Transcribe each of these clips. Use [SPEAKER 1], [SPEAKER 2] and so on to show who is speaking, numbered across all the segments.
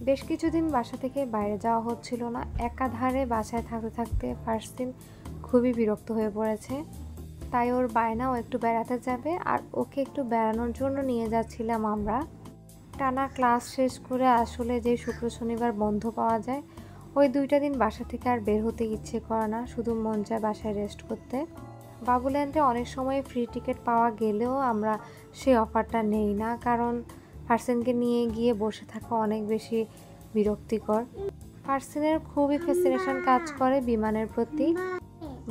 [SPEAKER 1] বেশ কিছুদিন বাসা থেকে বাইরে যাওয়া হচ্ছিল না। একাধারে বাসায় থাকতে থাকতে ফারসিন খুবই বিরক্ত হয়ে পড়েছে। তাই ওর বায়না ও একটু বেড়াতে যাবে, আর ওকে একটু বেড়ানোর জন্য নিয়ে যাচ্ছিলাম আমরা। টানা ক্লাস শেষ করে আসলে যে শুক্র শনিবার বন্ধ পাওয়া যায়, ওই 2টা দিন বাসা থেকে আর বের হতে ইচ্ছে করে না, শুধু মন চায় বাসায় রেস্ট করতে। বাবুল্যান্ডে অনেক সময় ফ্রি টিকিট পাওয়া গেলেও আমরা সেই অফারটা নেই না, কারণ ফারসিনকে নিয়ে গিয়ে বসে থাকা অনেক বেশি বিরক্তিকর। ফারসিনের খুবই ফ্যাসিনেশন কাজ করে বিমানের প্রতি।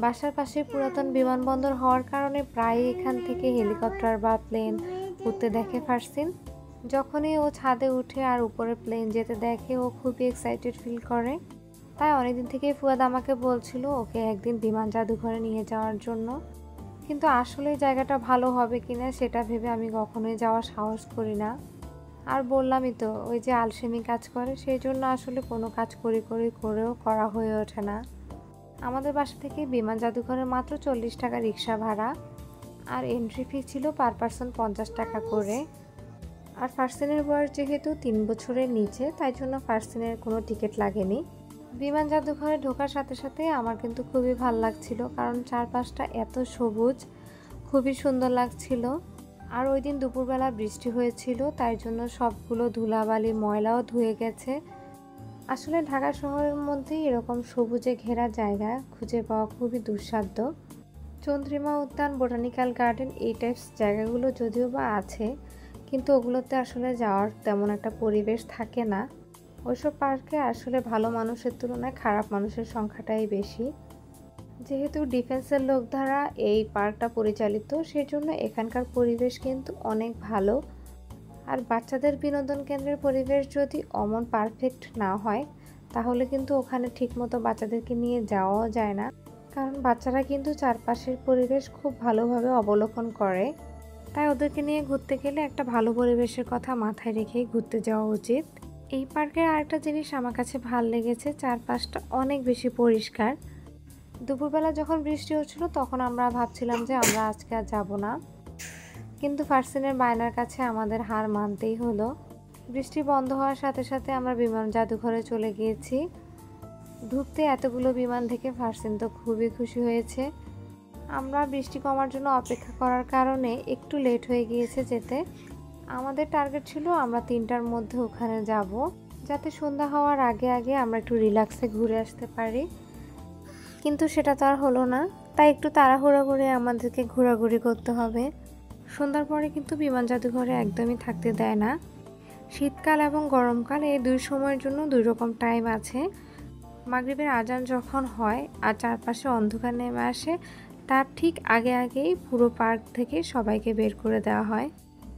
[SPEAKER 1] বাসার পাশে পুরাতন বিমানবন্দর হওয়ার কারণে প্রায়ই এখান থেকে হেলিকপ্টার বা প্লেন উঠতে দেখে ফারসিন। যখনই ও ছাদে উঠে আর উপরে প্লেন যেতে দেখে, ও খুবই এক্সাইটেড ফিল করে। তাই অনেকদিন থেকেই ফুয়াদ আমাকে বলছিল ওকে একদিন বিমান জাদুঘরে নিয়ে যাওয়ার জন্য, কিন্তু আসলে জায়গাটা ভালো হবে কিনা সেটা ভেবে আমি কখনোই যাওয়ার সাহস করি না। আর বললামই তো, ওই যে আলসেমি কাজ করে, সেই জন্য আসলে কোনো কাজ করেও করা হয়ে ওঠে না। আমাদের বাসা থেকে বিমান জাদুঘরে মাত্র 40 টাকা রিক্সা ভাড়া, আর এন্ট্রি ফি ছিল পার পারসন 50 টাকা করে। আর ফারসিনের বয়স যেহেতু 3 বছরের নিচে, তাই জন্য ফারসিনের কোনো টিকিট লাগেনি। বিমান জাদুঘরে ঢোকার সাথে সাথে আমার কিন্তু খুবই ভালো লাগছিল, কারণ চারপাশটা এত সবুজ, খুবই সুন্দর লাগছিল। আর ওই দিন দুপুরবেলা বৃষ্টি হয়েছিল, তাই জন্য সবগুলো ধুলাবালি ময়লাও ধুয়ে গেছে। আসলে ঢাকা শহরের মধ্যেই এরকম সবুজে ঘেরা জায়গা খুঁজে পাওয়া খুবই দুঃসাধ্য। চন্দ্রিমা উদ্যান, বোটানিক্যাল গার্ডেন, এই টাইপস জায়গাগুলো যদিও বা আছে, কিন্তু ওগুলোতে আসলে যাওয়ার তেমন একটা পরিবেশ থাকে না। ওইসব পার্কে আসলে ভালো মানুষের তুলনায় খারাপ মানুষের সংখ্যাটাই বেশি। যেহেতু ডিফেন্সের লোক দ্বারা এই পার্কটা পরিচালিত, সেজন্য এখানকার পরিবেশ কিন্তু অনেক ভালো। আর বাচ্চাদের বিনোদন কেন্দ্রের পরিবেশ যদি অমন পারফেক্ট না হয়, তাহলে কিন্তু ওখানে ঠিকমতো বাচ্চাদেরকে নিয়ে যাওয়াও যায় না, কারণ বাচ্চারা কিন্তু চারপাশের পরিবেশ খুব ভালোভাবে অবলোকন করে। তাই ওদেরকে নিয়ে ঘুরতে গেলে একটা ভালো পরিবেশের কথা মাথায় রেখেই ঘুরতে যাওয়া উচিত। এই পার্কের আরেকটা জিনিস আমার কাছে ভালো লেগেছে, চারপাশটা অনেক বেশি পরিষ্কার। দুপুরবেলা যখন বৃষ্টি হচ্ছিল, তখন আমরা ভাবছিলাম যে আমরা আজকে আর যাবো না, কিন্তু ফারসিনের বায়নার কাছে আমাদের হার মানতেই হলো। বৃষ্টি বন্ধ হওয়ার সাথে সাথে আমরা বিমান জাদুঘরে চলে গিয়েছি। ঢুকতে এতগুলো বিমান দেখে ফারসিন তো খুবই খুশি হয়েছে। আমরা বৃষ্টি কমার জন্য অপেক্ষা করার কারণে একটু লেট হয়ে গিয়েছে যেতে। আমাদের টার্গেট ছিল আমরা 3টার মধ্যে ওখানে যাব, যাতে সন্ধ্যা হওয়ার আগে আগে আমরা একটু রিল্যাক্সে ঘুরে আসতে পারি, কিন্তু সেটা তো আর হলো না। তাই একটু তাড়াহুড়ো করে আমাদেরকে ঘোরাঘুরি করতে হবে। সন্ধ্যার পরে কিন্তু বিমান জাদুঘরে একদমই থাকতে দেয় না। শীতকাল এবং গরমকাল, এই 2 সময়ের জন্য 2 রকম টাইম আছে। মাগরিবের আজান যখন হয় আর চারপাশে অন্ধকার নেমে আসে, তার ঠিক আগে আগেই পুরো পার্ক থেকে সবাইকে বের করে দেওয়া হয়।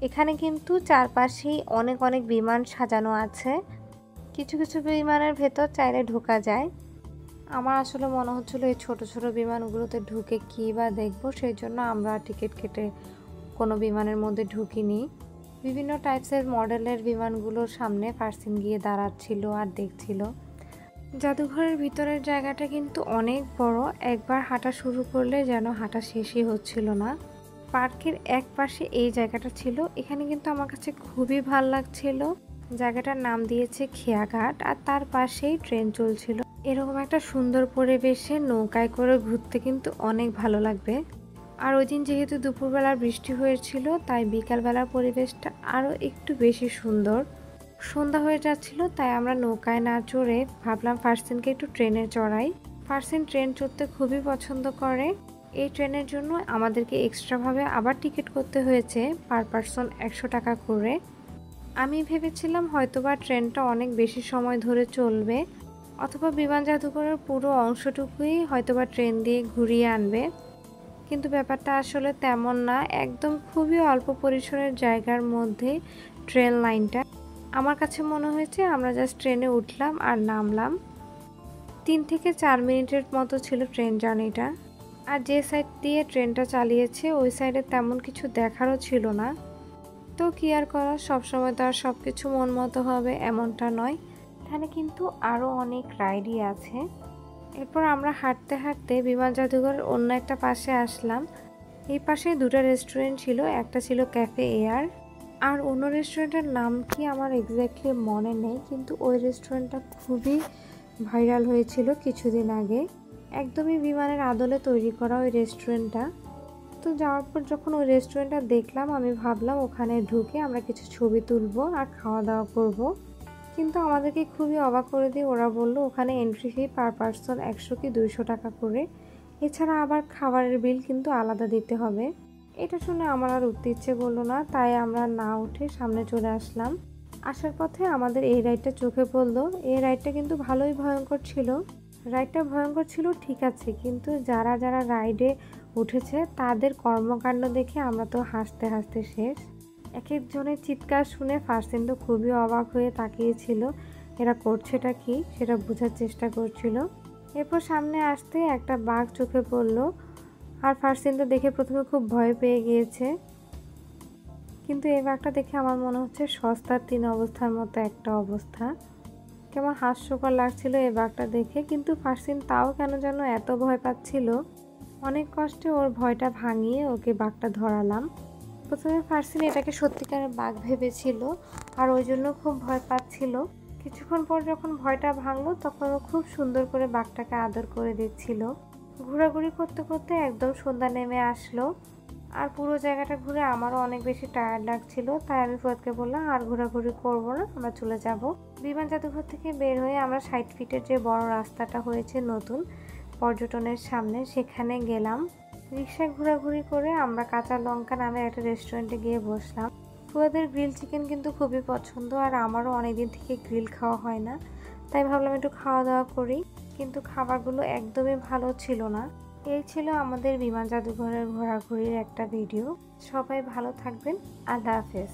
[SPEAKER 1] এখানে কিন্তু চারপাশেই অনেক অনেক বিমান সাজানো আছে। কিছু কিছু বিমানের ভেতর চাইলে ঢোকা যায়। আমার আসলে মনে হচ্ছিল এই ছোট ছোট বিমানগুলোতে ঢুকে কী বা দেখবো, সেই জন্য আমরা টিকিট কেটে কোনো বিমানের মধ্যে ঢুকিনি। বিভিন্ন টাইপসের মডেলের বিমানগুলোর সামনে ফারসিন গিয়ে দাঁড়াচ্ছিল আর দেখছিল। জাদুঘরের ভিতরের জায়গাটা কিন্তু অনেক বড়, একবার হাঁটা শুরু করলে যেন হাঁটা শেষই হচ্ছিল না। পার্কের এক পাশে এই জায়গাটা ছিল, এখানে কিন্তু আমার কাছে খুবই ভাল লাগছিল। জায়গাটার নাম দিয়েছে খেয়াঘাট, আর তার পাশেই ট্রেন চলছিল। এরকম একটা সুন্দর পরিবেশে নৌকায় করে ঘুরতে কিন্তু অনেক ভালো লাগবে। আর ওই দিন যেহেতু দুপুরবেলা বৃষ্টি হয়েছিল, তাই বিকালবেলার পরিবেশটা আরও একটু বেশি সুন্দর। সন্ধ্যা হয়ে যাচ্ছিল, তাই আমরা নৌকায় না চড়ে ভাবলাম ফারসিনকে একটু ট্রেনে চড়াই। ফারসিন ট্রেন চড়তে খুবই পছন্দ করে। এই ট্রেনের জন্য আমাদেরকে এক্সট্রাভাবে আবার টিকিট করতে হয়েছে, পার পারসন 100 টাকা করে। আমি ভেবেছিলাম হয়তোবা ট্রেনটা অনেক বেশি সময় ধরে চলবে, অথবা বিমান জাদুঘরের পুরো অংশটুকুই হয়তোবা ট্রেন দিয়ে ঘুরিয়ে আনবে, কিন্তু ব্যাপারটা আসলে তেমন না। একদম খুবই অল্প পরিসরের জায়গার মধ্যে ট্রেন লাইনটা। আমার কাছে মনে হয়েছে আমরা জাস্ট ট্রেনে উঠলাম আর নামলাম। 3 থেকে 4 মিনিটের মতো ছিল ট্রেন জার্নিটা। আর যে সাইড দিয়ে ট্রেনটা চালিয়েছে ওই সাইডে তেমন কিছু দেখারও ছিল না। তো কি আর করা, সবসময় তো আর সব কিছু মন মতো হবে এমনটা নয়। এখানে কিন্তু আরও অনেক রাইডই আছে। এরপর আমরা হাঁটতে হাঁটতে বিমান জাদুঘরের অন্য একটা পাশে আসলাম। এই পাশে 2টা রেস্টুরেন্ট ছিল, একটা ছিল ক্যাফে এয়ার, আর অন্য রেস্টুরেন্টের নাম কি আমার এক্স্যাক্টলি মনে নেই, কিন্তু ওই রেস্টুরেন্টটা খুবই ভাইরাল হয়েছিল কিছুদিন আগে। একদমই বিমানের আদলে তৈরি করা ওই রেস্টুরেন্টটা। তো যাওয়ার পর যখন ওই রেস্টুরেন্টটা দেখলাম, আমি ভাবলাম ওখানে ঢুকে আমরা কিছু ছবি তুলবো আর খাওয়া দাওয়া করব। কিন্তু আমাদেরকে খুবই অবাক করে দিয়ে ওরা বলল ওখানে এন্ট্রি ফি পার পারসন 100 কি 200 টাকা করে, এছাড়া আবার খাবারের বিল কিন্তু আলাদা দিতে হবে। এটা শুনে আমার আর উঠতে ইচ্ছে করলো না, তাই আমরা না উঠে সামনে চলে আসলাম। আসার পথে আমাদের এই রাইডটা চোখে পড়লো। এই রাইডটা কিন্তু ভালোই ভয়ঙ্কর ছিল। রাইডটা ভয়ঙ্কর ছিল ঠিক আছে, কিন্তু যারা যারা রাইডে উঠেছে তাদের কর্মকাণ্ড দেখে আমরা তো হাসতে হাসতে শেষ। এক একজনের চিৎকার শুনে ফারসিন তো খুবই অবাক হয়ে তাকিয়েছিল, এরা করছেটা কি সেটা বোঝার চেষ্টা করছিল। এরপর সামনে আসতে একটা বাঘ চোখে পড়লো, আর ফারসিন তো দেখে প্রথমে খুব ভয় পেয়ে গিয়েছে। কিন্তু এই বাঘটা দেখে আমার মনে হচ্ছে সস্তার 3 অবস্থার মতো একটা অবস্থা। কেমন হাস্যকর লাগছিল এই বাঘটা দেখে, কিন্তু ফারসিন তাও কেন যেন এত ভয় পাচ্ছিল। অনেক কষ্টে ওর ভয়টা ভাঙিয়ে ওকে বাঘটা ধরালাম। প্রথমে ফারসিন এটাকে সত্যিকারের বাঘ ভেবেছিল আর ওই জন্য খুব ভয় পাচ্ছিল। কিছুক্ষণ পর যখন ভয়টা ভাঙলো তখন ও খুব সুন্দর করে বাঘটাকে আদর করে দিচ্ছিল। ঘোরাঘুরি করতে করতে একদম সন্ধ্যা নেমে আসলো, আর পুরো জায়গাটা ঘুরে আমারও অনেক বেশি টায়ার্ড লাগছিল। তাই আমি ফুয়াদকে বললাম আর ঘোরাঘুরি করবো না, আমরা চলে যাব। বিমান জাদুঘর থেকে বের হয়ে আমরা 60 ফিটের যে বড় রাস্তাটা হয়েছে নতুন পর্যটনের সামনে, সেখানে গেলাম। রিক্সায় ঘোরাঘুরি করে আমরা কাঁচা লঙ্কা নামের একটা রেস্টুরেন্টে গিয়ে বসলাম। ফুয়াদের গ্রিল চিকেন কিন্তু খুবই পছন্দ, আর আমারও অনেকদিন থেকে গ্রিল খাওয়া হয় না, তাই ভাবলাম একটু খাওয়া দাওয়া করি। কিন্তু খাবারগুলো একদমই ভালো ছিল না। এই ছিল আমাদের বিমান জাদুঘরের ঘোরাঘুরির একটা ভিডিও। সবাই ভালো থাকবেন। আল্লাহ হাফেজ।